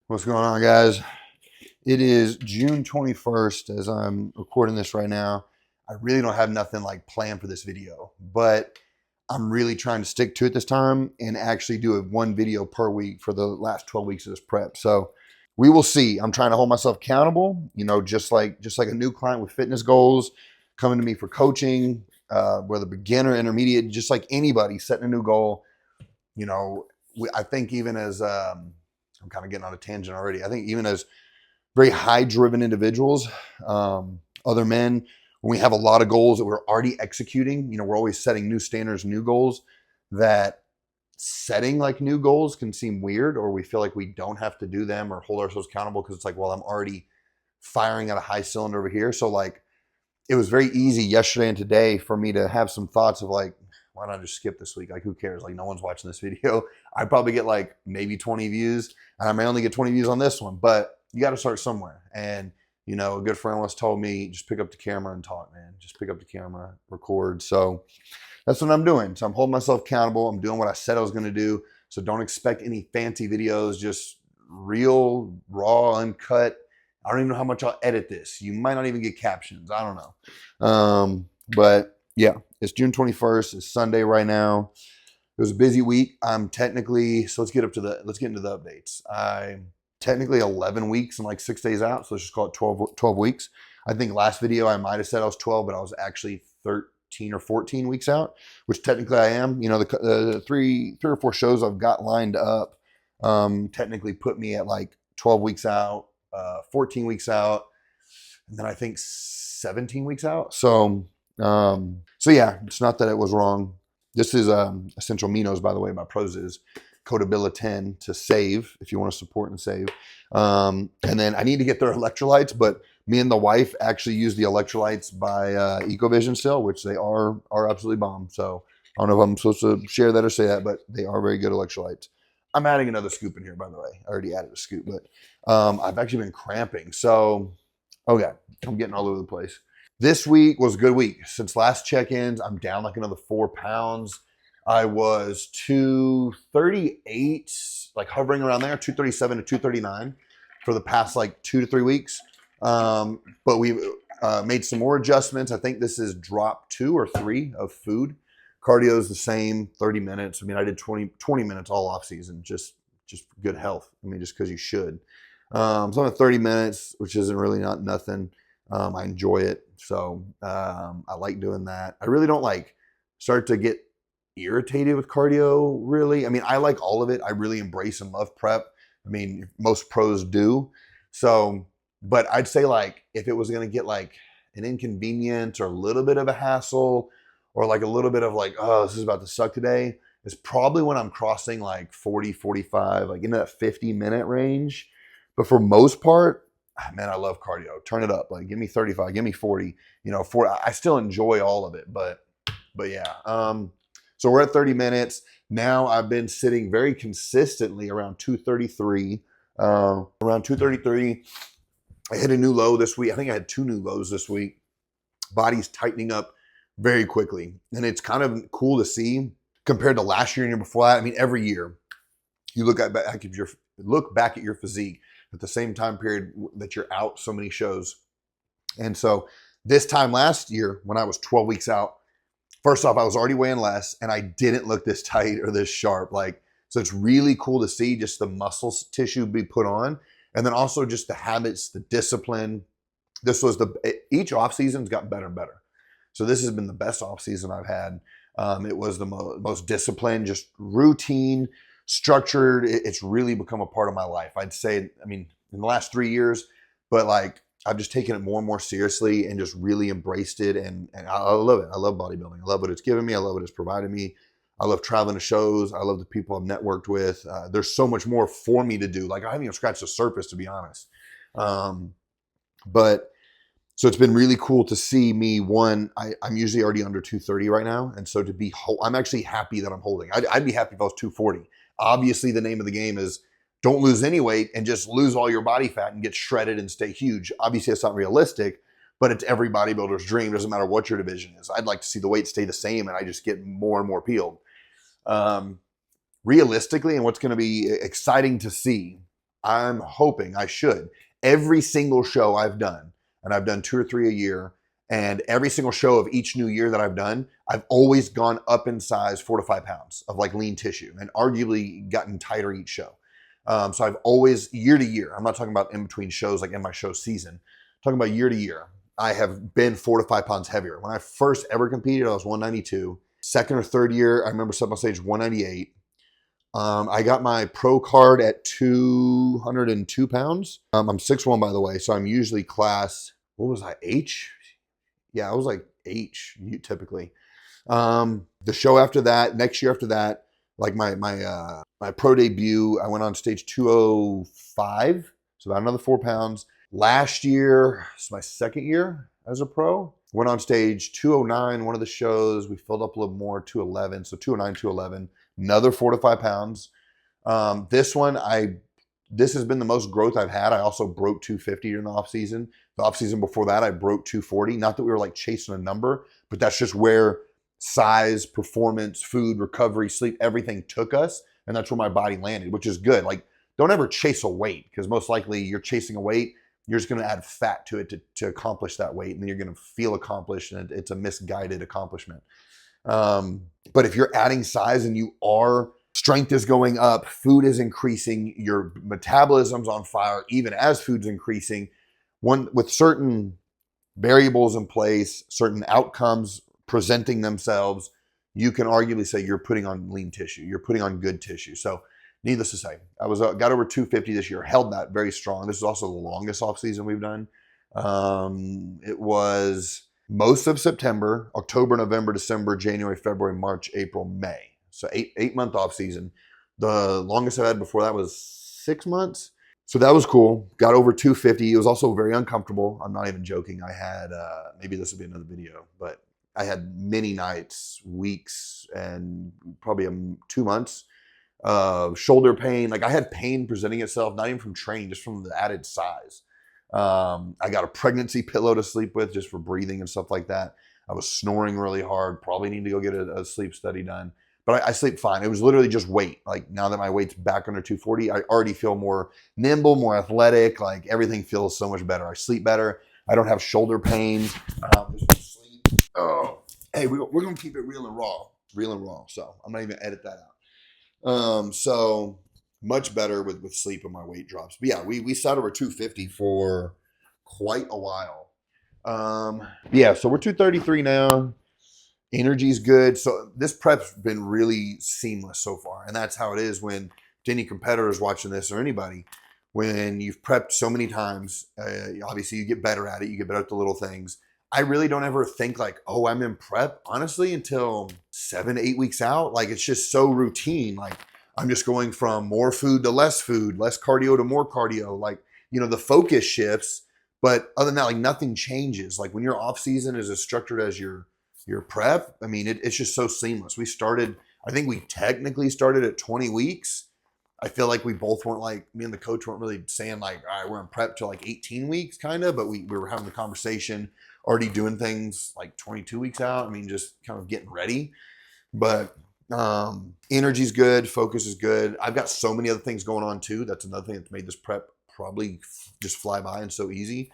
What's going on, guys? It is June 21st as I'm recording this right now. I really don't have nothing like planned for this video, but I'm really trying to stick to it this time and actually do one video per week for the last 12 weeks of this prep. So we will see. I'm trying to hold myself accountable, just like a new client with fitness goals coming to me for coaching, whether beginner, intermediate, just like anybody setting a new goal. I think even as I'm kind of getting on a tangent already. I think even as very high-driven individuals, other men, when we have a lot of goals that we're already executing, we're always setting new standards, new goals, that setting like new goals can seem weird, or we feel like we don't have to do them or hold ourselves accountable because it's like, well, I'm already firing at a high cylinder over here. So like, it was very easy yesterday and today for me to have some thoughts of like, why don't I just skip this week? Like, who cares? Like, no one's watching this video. I probably get like maybe 20 views, and I may only get 20 views on this one, but you got to start somewhere. And, a good friend once told me, just pick up the camera and talk, man. Just pick up the camera, record. So that's what I'm doing. So I'm holding myself accountable. I'm doing what I said I was going to do. So don't expect any fancy videos, just real, raw, uncut. I don't even know how much I'll edit this. You might not even get captions. I don't know. But yeah, it's June 21st. It's Sunday right now. It was a busy week. I'm technically, so let's get into the updates. I'm technically 11 weeks and like 6 days out. So let's just call it 12 weeks. I think last video I might've said I was 12, but I was actually 13 or 14 weeks out, which technically I am. The three or four shows I've got lined up technically put me at like 12 weeks out, 14 weeks out, and then I think 17 weeks out. So yeah, it's not that it was wrong. This is Essential Aminos, by the way, by Prozis. Code Abila 10 to save if you want to support and save. And then I need to get their electrolytes, but me and the wife actually use the electrolytes by EcoVision still, which they are absolutely bomb. So I don't know if I'm supposed to share that or say that, but they are very good electrolytes. I'm adding another scoop in here, by the way. I already added a scoop, but I've actually been cramping. So, okay, I'm getting all over the place. This week was a good week. Since last check-ins, I'm down like another 4 pounds. I was 238, like hovering around there, 237 to 239 for the past like 2 to 3 weeks. But we made some more adjustments. I think this is drop 2 or 3 of food. Cardio is the same, 30 minutes. I mean, I did 20 minutes all off season, just good health. I mean, just because you should. So I'm at 30 minutes, which isn't really nothing. I enjoy it. So I like doing that. I really don't like start to get irritated with cardio, really. I mean, I like all of it. I really embrace and love prep. I mean, most pros do. So, but I'd say like if it was going to get like an inconvenience or a little bit of a hassle or like a little bit of like, oh, this is about to suck today, is probably when I'm crossing like 40, 45, like in that 50-minute range. But for most part, man, I love cardio. Turn it up. Like, give me 35, give me 40, 40. I still enjoy all of it, but yeah. So we're at 30 minutes. Now I've been sitting very consistently around 233. Around 233. I hit a new low this week. I think I had 2 new lows this week. Body's tightening up very quickly. And it's kind of cool to see compared to last year and year before that. I mean, every year you look back at your physique at the same time period that you're out so many shows. And so this time last year, when I was 12 weeks out, first off, I was already weighing less and I didn't look this tight or this sharp. So it's really cool to see just the muscle tissue be put on. And then also just the habits, the discipline. Each off season's gotten better and better. So this has been the best off season I've had. It was the most disciplined, just routine, structured. It's really become a part of my life. I'd say, I mean, in the last 3 years, but like I've just taken it more and more seriously and just really embraced it. And I love it. I love bodybuilding. I love what it's given me. I love what it's provided me. I love traveling to shows. I love the people I've networked with. There's so much more for me to do. Like I haven't even scratched the surface, to be honest. But so it's been really cool to see me. I'm usually already under 230 right now. And so I'm actually happy that I'm holding. I'd be happy if I was 240. Obviously, the name of the game is don't lose any weight and just lose all your body fat and get shredded and stay huge. Obviously, it's not realistic, but it's every bodybuilder's dream. Doesn't matter what your division is. I'd like to see the weight stay the same and I just get more and more peeled. Realistically, and what's going to be exciting to see I'm hoping I should. Every single show I've done, and I've done 2 or 3 a year, and every single show of each new year that I've done, I've always gone up in size 4 to 5 pounds of like lean tissue, and arguably gotten tighter each show. So I've always, year to year, I'm not talking about in between shows, like in my show season, I'm talking about year to year, I have been 4 to 5 pounds heavier. When I first ever competed, I was 192. Second or third year, I remember stepping on stage 198. I got my pro card at 202 pounds. I'm 6'1", by the way, so I'm usually class, what was I, H? Yeah, I was like H typically. The show after that, next year after that, like my pro debut, I went on stage 205, so about another 4 pounds. Last year, it's my second year as a pro. Went on stage 209, one of the shows. We filled up a little more, 211. So 209, 211, another 4 to 5 pounds. This has been the most growth I've had. I also broke 250 during the off season. The off season before that, I broke 240. Not that we were like chasing a number, but that's just where size, performance, food, recovery, sleep, everything took us. And that's where my body landed, which is good. Like, don't ever chase a weight, because most likely you're chasing a weight, you're just going to add fat to it to accomplish that weight. And then you're going to feel accomplished, and it's a misguided accomplishment. But if you're adding size and strength is going up, food is increasing, your metabolism's on fire, even as food's increasing, with certain variables in place, certain outcomes presenting themselves, you can arguably say you're putting on lean tissue, you're putting on good tissue. So needless to say, I got over 250 this year, held that very strong. This is also the longest off season we've done. It was most of September, October, November, December, January, February, March, April, May. So eight month off season. The longest I've had before that was 6 months. So that was cool. Got over 250. It was also very uncomfortable. I'm not even joking. I had, maybe this will be another video, but I had many nights, weeks, and probably 2 months of shoulder pain. Like, I had pain presenting itself, not even from training, just from the added size. I got a pregnancy pillow to sleep with just for breathing and stuff like that. I was snoring really hard. Probably need to go get a sleep study done. But I sleep fine. It was literally just weight. Like, now that my weight's back under 240, I already feel more nimble, more athletic. Like, everything feels so much better. I sleep better. I don't have shoulder pains. Oh, hey, we're going to keep it real and raw. So I'm not even going to edit that out. So much better with sleep and my weight drops. But yeah, we sat over 250 for quite a while. Yeah, so we're 233 now. Energy's good. So this prep's been really seamless so far. And that's how it is when any competitors watching this, or anybody, when you've prepped so many times, obviously you get better at it. You get better at the little things. I really don't ever think like, oh, I'm in prep, honestly, until 7 to 8 weeks out. Like, it's just so routine. Like, I'm just going from more food to less food, less cardio to more cardio. Like, the focus shifts, but other than that, like, nothing changes. Like, when your off season is as structured as your prep, I mean, it's just so seamless. I think we technically started at 20 weeks. I feel like we both weren't like, me and the coach weren't really saying like, all right, we're in prep till like 18 weeks kind of, but we were having the conversation, already doing things like 22 weeks out. I mean, just kind of getting ready. But energy's good, focus is good. I've got so many other things going on too. That's another thing that's made this prep probably just fly by and so easy.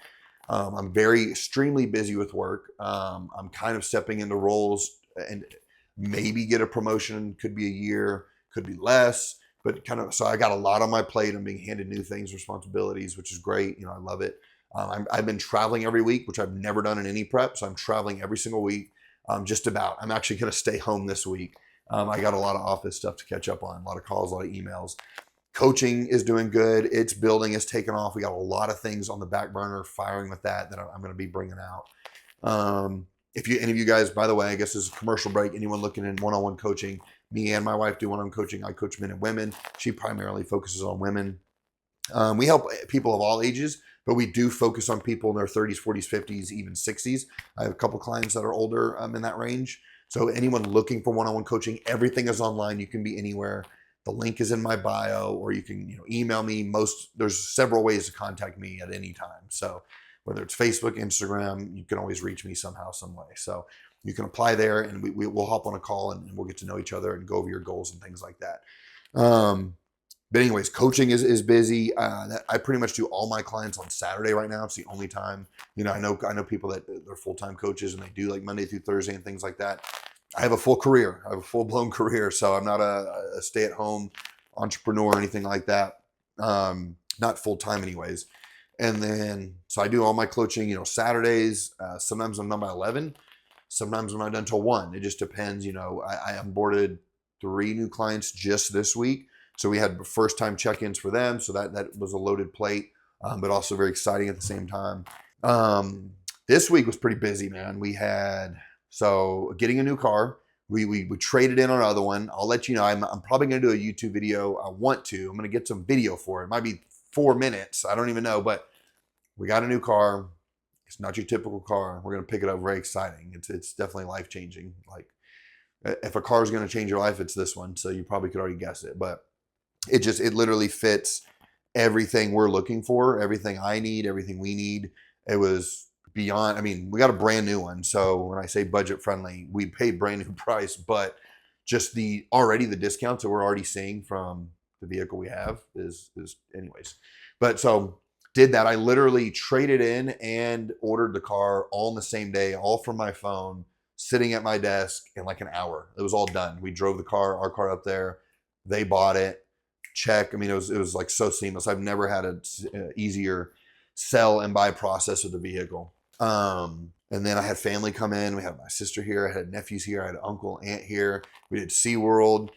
I'm very extremely busy with work. I'm kind of stepping into roles and maybe get a promotion. Could be a year, could be less, but so I got a lot on my plate. I'm being handed new things, responsibilities, which is great. I love it. I've been traveling every week, which I've never done in any prep. So I'm traveling every single week. Just about. I'm actually going to stay home this week. I got a lot of office stuff to catch up on, a lot of calls, a lot of emails. Coaching is doing good. It's building, it's taken off. We got a lot of things on the back burner firing with that I'm going to be bringing out. If any of you guys, by the way, I guess this is a commercial break, anyone looking in one-on-one coaching, me and my wife do one-on-one coaching. I coach men and women. She primarily focuses on women. We help people of all ages, but we do focus on people in their 30s, 40s, 50s, even 60s. I have a couple clients that are older in that range. So anyone looking for one-on-one coaching, everything is online. You can be anywhere. The link is in my bio, or you can email me. There's several ways to contact me at any time. So whether it's Facebook, Instagram, you can always reach me somehow, some way. So you can apply there, and we'll hop on a call and we'll get to know each other and go over your goals and things like that. But anyways, coaching is busy. I pretty much do all my clients on Saturday right now. It's the only time. I know people that they're full-time coaches and they do like Monday through Thursday and things like that. I have a full career. I have a full-blown career, so I'm not a stay-at-home entrepreneur or anything like that. Not full-time, anyways. And then so I do all my coaching. Saturdays. Sometimes I'm done by 11. Sometimes I'm not done till 1. It just depends. I onboarded 3 new clients just this week. So we had first time check-ins for them. So that was a loaded plate, but also very exciting at the same time. This week was pretty busy, man. We had, getting a new car. We traded in on another one. I'll let you know. I'm probably going to do a YouTube video. I'm going to get some video for it. It might be 4 minutes. I don't even know, but we got a new car. It's not your typical car. We're going to pick it up. Very exciting. It's definitely life-changing. Like if a car is going to change your life, it's this one. So you probably could already guess it, but it literally fits everything we're looking for, everything I need, everything we need. It was beyond, we got a brand new one. So when I say budget friendly, we paid brand new price, but just the discounts that we're already seeing from the vehicle we have is anyways. But so did that. I literally traded in and ordered the car all in the same day, all from my phone, sitting at my desk in like an hour. It was all done. We drove our car up there. They bought it. Check. It was like so seamless. I've never had an easier sell and buy process with the vehicle. And then I had family come in. We had my sister here. I had nephews here. I had an uncle, aunt here. We did SeaWorld.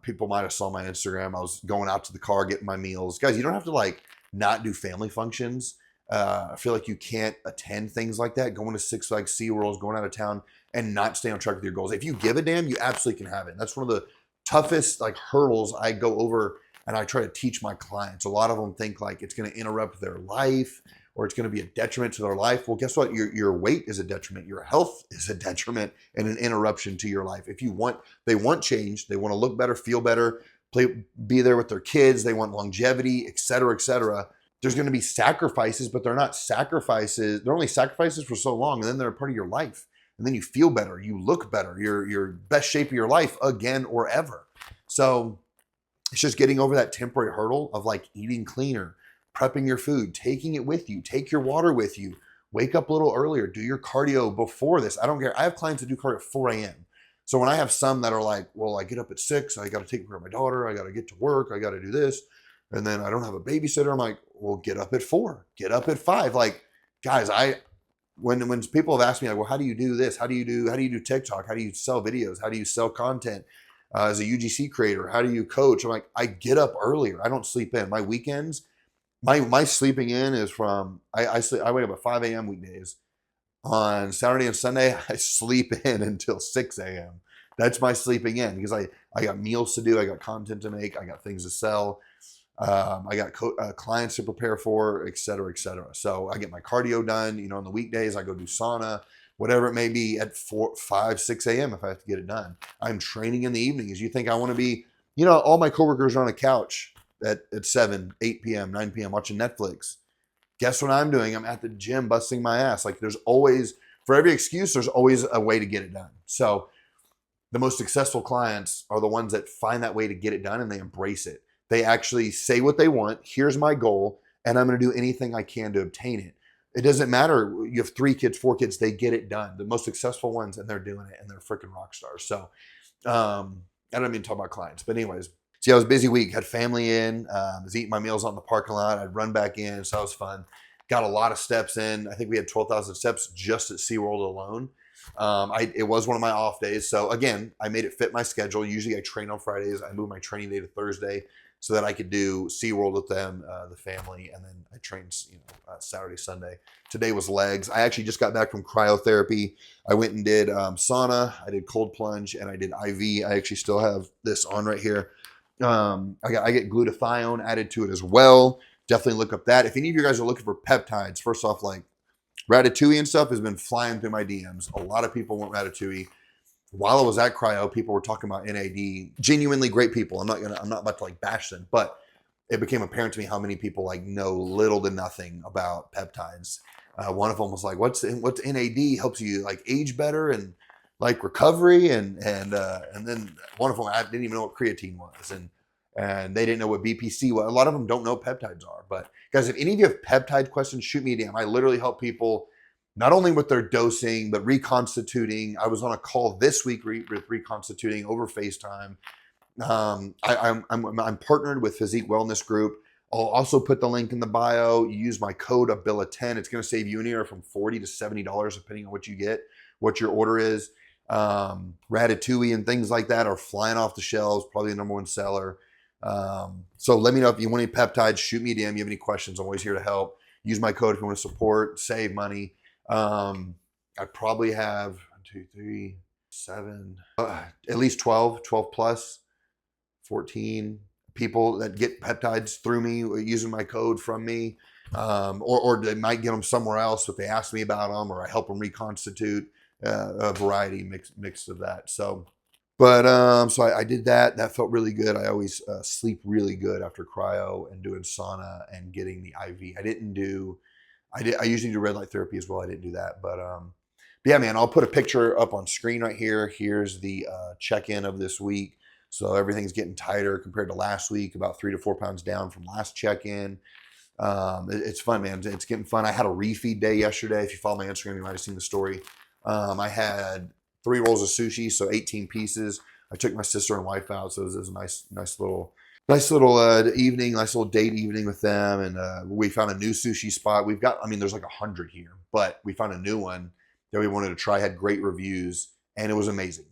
People might have saw my Instagram. I was going out to the car, getting my meals. Guys, you don't have to like not do family functions. I feel like you can't attend things like that. Going to Six Flags, SeaWorld, going out of town and not stay on track with your goals. If you give a damn, you absolutely can have it. That's one of the toughest like hurdles I go over and I try to teach my clients. A lot of them think like it's going to interrupt their life or it's going to be a detriment to their life. Well, guess what? Your weight is a detriment. Your health is a detriment and an interruption to your life. They want change. They want to look better, feel better, be there with their kids. They want longevity, et cetera, et cetera. There's going to be sacrifices, but they're not sacrifices. They're only sacrifices for so long and then they're a part of your life. And then you feel better, you look better, you're best shape of your life again or ever. So it's just getting over that temporary hurdle of like eating cleaner, prepping your food, taking it with you, take your water with you, wake up a little earlier, do your cardio before this. I don't care. I have clients that do cardio at 4 a.m. So when I have some that are like, well, I get up at 6, I got to take care of my daughter, I got to get to work, I got to do this. And then I don't have a babysitter. I'm like, well, get up at 4, get up at 5. Like, guys, when people have asked me like, well, how do you do this? How do you do TikTok? How do you sell videos? How do you sell content as a UGC creator? How do you coach? I'm like, I get up earlier. I don't sleep in. My weekends, my sleeping in is from, I wake up at 5 a.m. weekdays. On Saturday and Sunday, I sleep in until 6 a.m. That's my sleeping in because I got meals to do. I got content to make. I got things to sell. I got clients to prepare for, et cetera, et cetera. So I get my cardio done, on the weekdays, I go do sauna, whatever it may be at 4, 5, 6 a.m. if I have to get it done. I'm training in the evenings. You think I want to be, all my coworkers are on a couch at 7, 8 p.m., 9 p.m. watching Netflix. Guess what I'm doing? I'm at the gym busting my ass. Like there's always, for every excuse, there's always a way to get it done. So the most successful clients are the ones that find that way to get it done and they embrace it. They actually say what they want. Here's my goal, and I'm going to do anything I can to obtain it. It doesn't matter. You have 3 kids, 4 kids, they get it done. The most successful ones, and they're doing it, and they're freaking rock stars. So I don't mean to talk about clients, but anyways. See, I was a busy week. Had family in. Was eating my meals on the parking lot. I'd run back in, so that was fun. Got a lot of steps in. I think we had 12,000 steps just at SeaWorld alone. It was one of my off days. So again, I made it fit my schedule. Usually I train on Fridays. I moved my training day to Thursday so that I could do SeaWorld with them, the family, and then I trained, Saturday, Sunday. Today was legs. I actually just got back from cryotherapy. I went and did sauna. I did cold plunge, and I did IV. I actually still have this on right here. I get glutathione added to it as well. Definitely look up that. If any of you guys are looking for peptides, first off, like Ratatouille and stuff has been flying through my DMs. A lot of people want Ratatouille. While I was at cryo, people were talking about NAD. Genuinely great people. I'm not about to like bash them, but it became apparent to me how many people like know little to nothing about peptides. One of them was like, "What's NAD? Helps you like age better and like recovery." And then one of them, I didn't even know what creatine was. And and they didn't know what BPC was. A lot of them don't know what peptides are. But guys, if any of you have peptide questions, shoot me a DM. I literally help people not only with their dosing, but reconstituting. I was on a call this week with reconstituting over FaceTime. I'm partnered with Physique Wellness Group. I'll also put the link in the bio. You use my code Abila10. It's going to save you anywhere from $40 to $70 depending on what you get, what your order is. Ratatouille and things like that are flying off the shelves, probably the number one seller. So let me know if you want any peptides. Shoot me a DM. You have any questions? I'm always here to help. Use my code if you want to support, save money. I probably have 1, 2, 3, 7, at least 12 plus, 14 people that get peptides through me using my code from me, or they might get them somewhere else if they ask me about them, or I help them reconstitute, a variety mix of that. So, but so I did that. That felt really good. I always sleep really good after cryo and doing sauna and getting the IV. I usually do red light therapy as well. I didn't do that, but yeah, man, I'll put a picture up on screen right here. Here's the check-in of this week. So everything's getting tighter compared to last week, about 3 to 4 pounds down from last check-in. It's fun, man. It's getting fun. I had a refeed day yesterday. If you follow my Instagram, you might have seen the story. I had 3 rolls of sushi, so 18 pieces. I took my sister and wife out, so it was a nice little evening, nice little date evening with them. And we found a new sushi spot. There's like 100 here, but we found a new one that we wanted to try. Had great reviews, and it was amazing.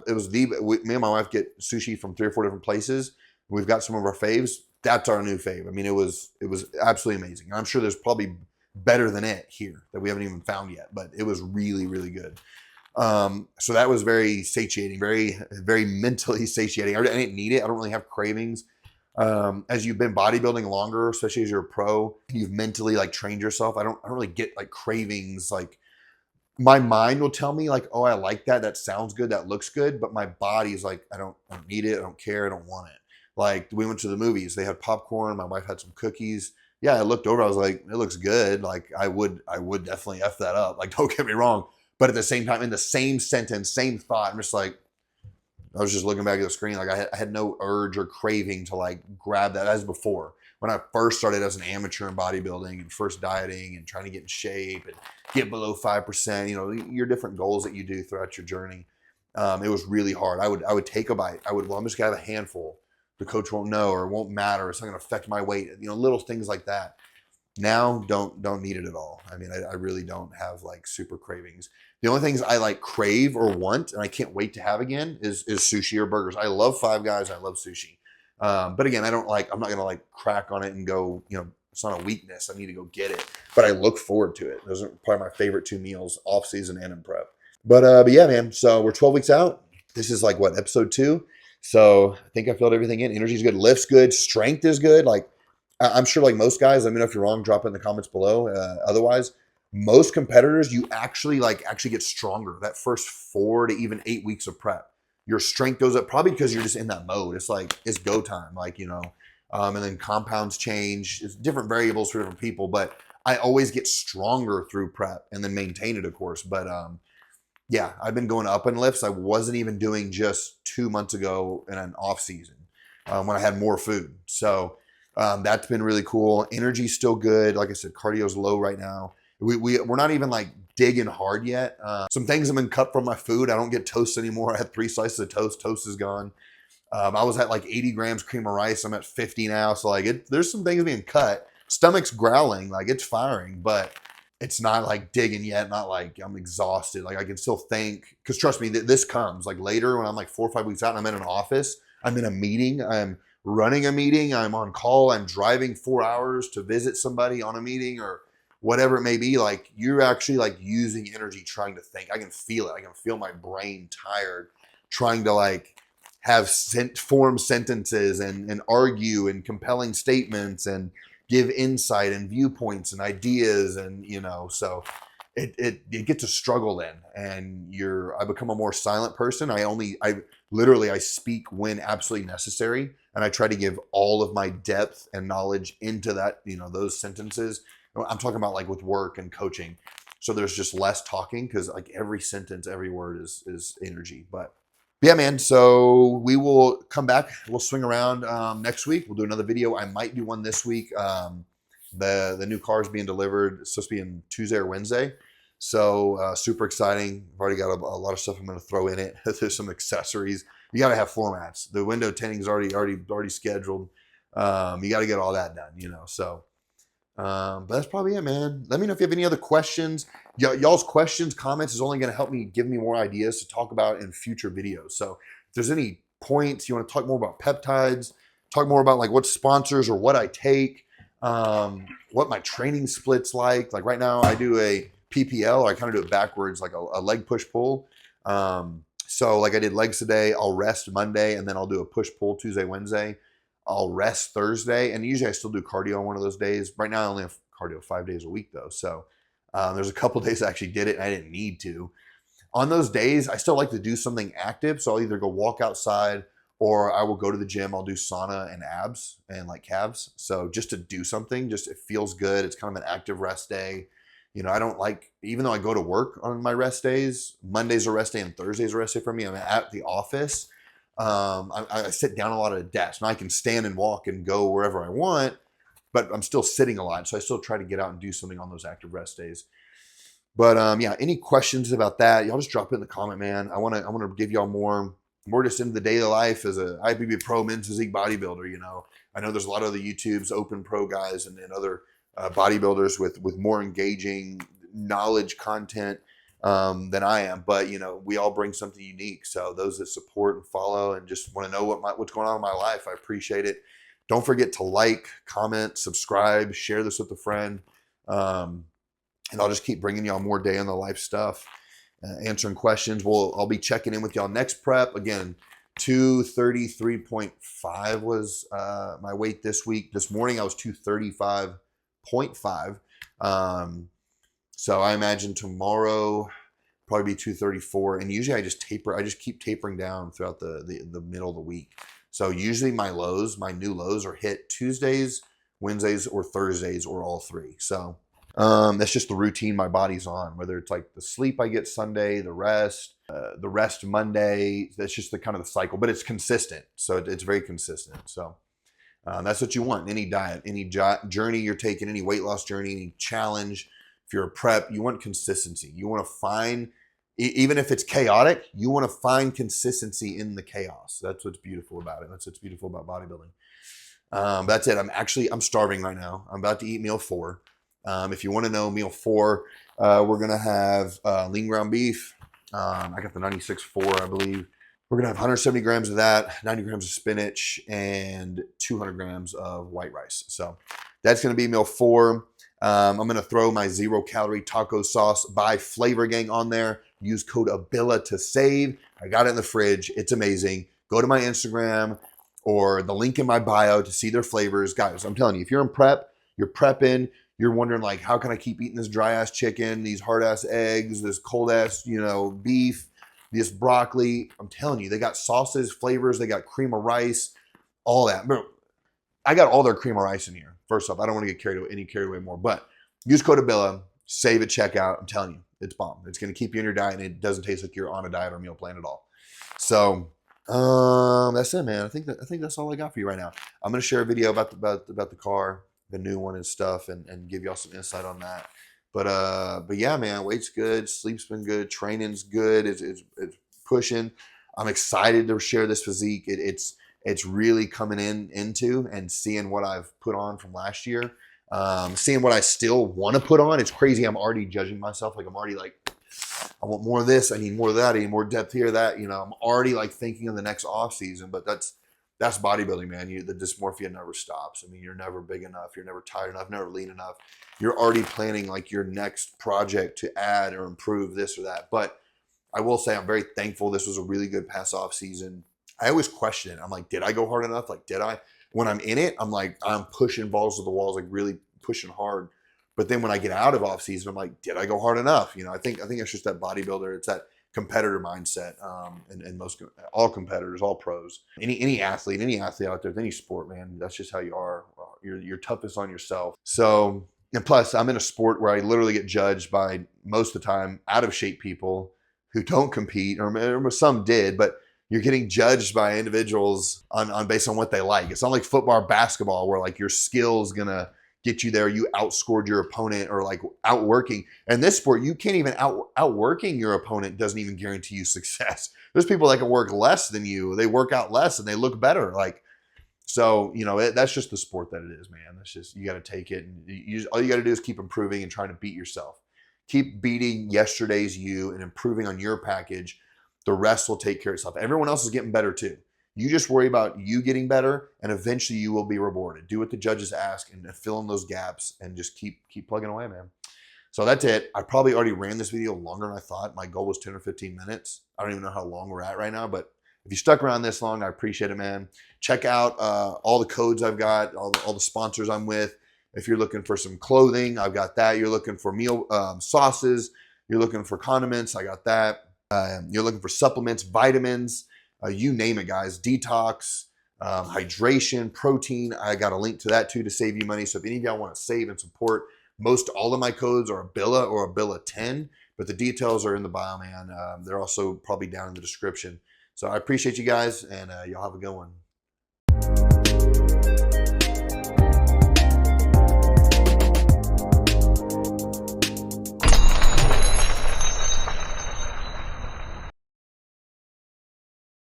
It was me and my wife get sushi from 3 or 4 different places. We've got some of our faves. That's our new fave. I mean, it was absolutely amazing. I'm sure there's probably better than it here that we haven't even found yet, but it was really, really good. So that was very satiating, very, very mentally satiating. I didn't need it. I don't really have cravings. As you've been bodybuilding longer, especially as you're a pro, you've mentally like trained yourself. I don't really get like cravings. Like my mind will tell me like, oh, I like that. That sounds good. That looks good. But my body is like, I don't need it. I don't care. I don't want it. Like we went to the movies. They had popcorn. My wife had some cookies. Yeah, I looked over. I was like, it looks good. Like I would definitely F that up. Like, don't get me wrong. But at the same time, in the same sentence, same thought, I'm just like, I was just looking back at the screen. Like I had no urge or craving to like grab that as before. When I first started as an amateur in bodybuilding and first dieting and trying to get in shape and get below 5%, you know, your different goals that you do throughout your journey. It was really hard. I would take a bite. Well, I'm just gonna have a handful. The coach won't know, or it won't matter. It's not gonna affect my weight. You know, little things like that. Now don't need it at all. I mean, I really don't have like super cravings. The only things I like crave or want, and I can't wait to have again, is sushi or burgers. I love Five Guys. I love sushi. But again, I'm not going to like crack on it and go, you know, it's not a weakness. I need to go get it. But I look forward to it. Those are probably my favorite 2 meals off season and in prep. But yeah, man. So we're 12 weeks out. This is like what, episode 2. So I think I filled everything in. Energy's good. Lift's good. Strength is good. Like I'm sure like most guys, let me know if you're wrong, drop it in the comments below. Otherwise, most competitors, you actually get stronger that first 4 to even 8 weeks of prep. Your strength goes up probably because you're just in that mode. It's like, it's go time, like, you know, and then compounds change. It's different variables for different people, but I always get stronger through prep and then maintain it, of course. But yeah, I've been going up in lifts. I wasn't even doing just 2 months ago in an off season when I had more food. So that's been really cool. Energy's still good. Like I said, cardio's low right now. We're not even like digging hard yet. Some things have been cut from my food. I don't get toast anymore. I had 3 slices of toast. Toast is gone. I was at like 80 grams cream of rice. I'm at 50 now. So like there's some things being cut. Stomach's growling, like it's firing, but it's not like digging yet. Not like I'm exhausted. Like I can still think, because trust me, this comes like later when I'm like 4 or 5 weeks out and I'm in an office, I'm in a meeting, I'm running a meeting, I'm on call, I'm driving 4 hours to visit somebody on a meeting or whatever it may be. Like you're actually like using energy trying to think. I can feel it. I can feel my brain tired trying to like have form sentences and argue and compelling statements and give insight and viewpoints and ideas. And, you know, so it gets a struggle then, and I become a more silent person. I speak when absolutely necessary. And I try to give all of my depth and knowledge into that, you know, those sentences. I'm talking about like with work and coaching. So there's just less talking because like every sentence, every word is energy. But But yeah, man, so we will come back. We'll swing around next week. We'll do another video. I might do one this week. The new car is being delivered. It's supposed to be in Tuesday or Wednesday. So super exciting. I've already got a lot of stuff I'm going to throw in it. There's some accessories. You got to have floor mats. The window tinting is already scheduled. You got to get all that done, you know. So, but that's probably it, man. Let me know if you have any other questions. Y'all's questions, comments is only going to help me give me more ideas to talk about in future videos. So if there's any points you want to talk more about peptides, talk more about like what sponsors or what I take, what my training splits like right now I do a PPL, or I kind of do it backwards, like a leg push pull. So like I did legs today, I'll rest Monday, and then I'll do a push pull Tuesday, Wednesday. I'll rest Thursday, and usually I still do cardio on one of those days. Right now I only have cardio 5 days a week though. So there's a couple days I actually did it and I didn't need to. On those days, I still like to do something active. So I'll either go walk outside, or I will go to the gym. I'll do sauna and abs and like calves. So just to do something, just it feels good. It's kind of an active rest day. You know, I don't like, even though I go to work on my rest days, Monday's a rest day and Thursday's a rest day for me. I'm at the office. I sit down a lot at a desk. Now I can stand and walk and go wherever I want, but I'm still sitting a lot. So I still try to get out and do something on those active rest days. But yeah, any questions about that, y'all just drop it in the comment, man. I want to give y'all more just into the daily life as a IFBB pro men's physique bodybuilder. You know, I know there's a lot of the YouTube's open pro guys and other bodybuilders with more engaging knowledge content than I am, but you know, we all bring something unique. So those that support and follow and just want to know what's going on in my life, I appreciate it. Don't forget to like, comment, subscribe, share this with a friend. And I'll just keep bringing y'all more day in the life stuff, answering questions. I'll be checking in with y'all next prep. Again, 233.5 was my weight this week. This morning I was 235.5. So I imagine tomorrow probably be 234. And usually I just keep tapering down throughout the middle of the week. So usually my new lows are hit Tuesdays, Wednesdays, or Thursdays, or all three. So that's just the routine my body's on, whether it's like the sleep I get Sunday, the rest Monday. That's just the kind of the cycle, but it's consistent. So it's very consistent. So that's what you want. Any diet, any journey you're taking, any weight loss journey, any challenge. If you're a prep, you want consistency. You want to find, even if it's chaotic, you want to find consistency in the chaos. That's what's beautiful about it. That's what's beautiful about bodybuilding. That's it. I'm starving right now. I'm about to eat meal 4. If you want to know meal 4, we're going to have lean ground beef. I got the 96.4, I believe. We're going to have 170 grams of that, 90 grams of spinach, and 200 grams of white rice. So that's going to be meal 4. I'm going to throw my 0-calorie taco sauce by Flavor Gang on there. Use code Abila to save. I got it in the fridge. It's amazing. Go to my Instagram or the link in my bio to see their flavors. Guys, I'm telling you, if you're in prep, you're prepping, you're wondering like, how can I keep eating this dry ass chicken, these hard ass eggs, this cold ass, beef, this broccoli. I'm telling you, they got sauces, flavors, they got cream of rice, all that. Bro, I got all their cream of rice in here. First off, I don't want to get carried away more, but use code Abila, save at checkout. I'm telling you, it's bomb. It's going to keep you in your diet, and it doesn't taste like you're on a diet or meal plan at all. So that's it, man. I think that's all I got for you right now. I'm going to share a video about the car, the new one and stuff, and give y'all some insight on that. But yeah, man, weight's good, sleep's been good, training's good. It's pushing. I'm excited to share this physique. It's really coming into and seeing what I've put on from last year. Seeing what I still want to put on. It's crazy. I'm already judging myself. Like I'm already like, I want more of this. I need more of that. I need more depth here, that, I'm already like thinking of the next off season, but that's bodybuilding, man. The dysmorphia never stops. I mean, you're never big enough. You're never tight enough, never lean enough. You're already planning like your next project to add or improve this or that. But I will say I'm very thankful. This was a really good pass off season. I always question it. I'm like, did I go hard enough? Like, did I? When I'm in it, I'm like, I'm pushing balls to the walls, like really pushing hard. But then when I get out of off season, I'm like, did I go hard enough? I think it's just that bodybuilder. It's that competitor mindset. And all competitors, all pros, any athlete out there, with any sport, man, that's just how you are. You're toughest on yourself. So, and plus I'm in a sport where I literally get judged by most of the time out of shape people who don't compete, or some did, but you're getting judged by individuals on based on what they like. It's not like football or basketball where like your skill's gonna get you there. You outscored your opponent or like outworking. And this sport, you can't even outworking your opponent doesn't even guarantee you success. There's people that can work less than you. They work out less and they look better. Like, so, you know, that's just the sport that it is, man. That's just, you got to take it. And all you got to do is keep improving and trying to beat yourself. Keep beating yesterday's you and improving on your package. The rest will take care of itself. Everyone else is getting better too. You just worry about you getting better, and eventually you will be rewarded. Do what the judges ask and fill in those gaps and just keep plugging away, man. So that's it. I probably already ran this video longer than I thought. My goal was 10 or 15 minutes. I don't even know how long we're at right now, but if you stuck around this long, I appreciate it, man. Check out all the codes I've got, all the sponsors I'm with. If you're looking for some clothing, I've got that. You're looking for meal sauces. You're looking for condiments. I got that. You're looking for supplements, vitamins, you name it, guys. Detox, hydration, protein. I got a link to that too to save you money. So if any of y'all want to save and support, all of my codes are Abila or Abila 10, but the details are in the bio, man. They're also probably down in the description. So I appreciate you guys, and y'all have a good one.